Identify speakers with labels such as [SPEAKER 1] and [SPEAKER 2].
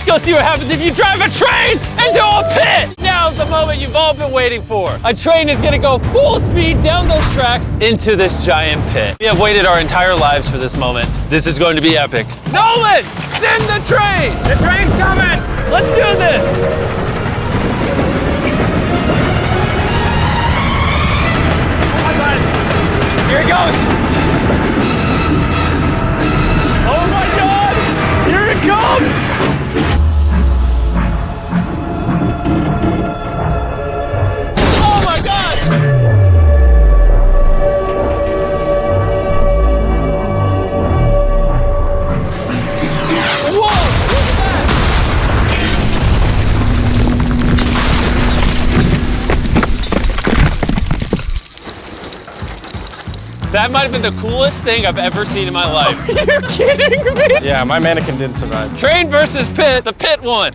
[SPEAKER 1] go see what happens if you drive a train into a pit. Now's the moment you've all been waiting for. A train is gonna go full speed down those tracks into this giant pit. We have waited our entire lives for this moment. This is going to be epic. Nolan, send the train. The train's coming. Let's do this. Here it goes! Oh my God! Here it comes! Oh my gosh! Whoa! Look at that! That might have been the coolest thing I've ever seen in my life. Are you kidding me?
[SPEAKER 2] Yeah, my mannequin didn't survive.
[SPEAKER 1] Train versus pit, the pit won.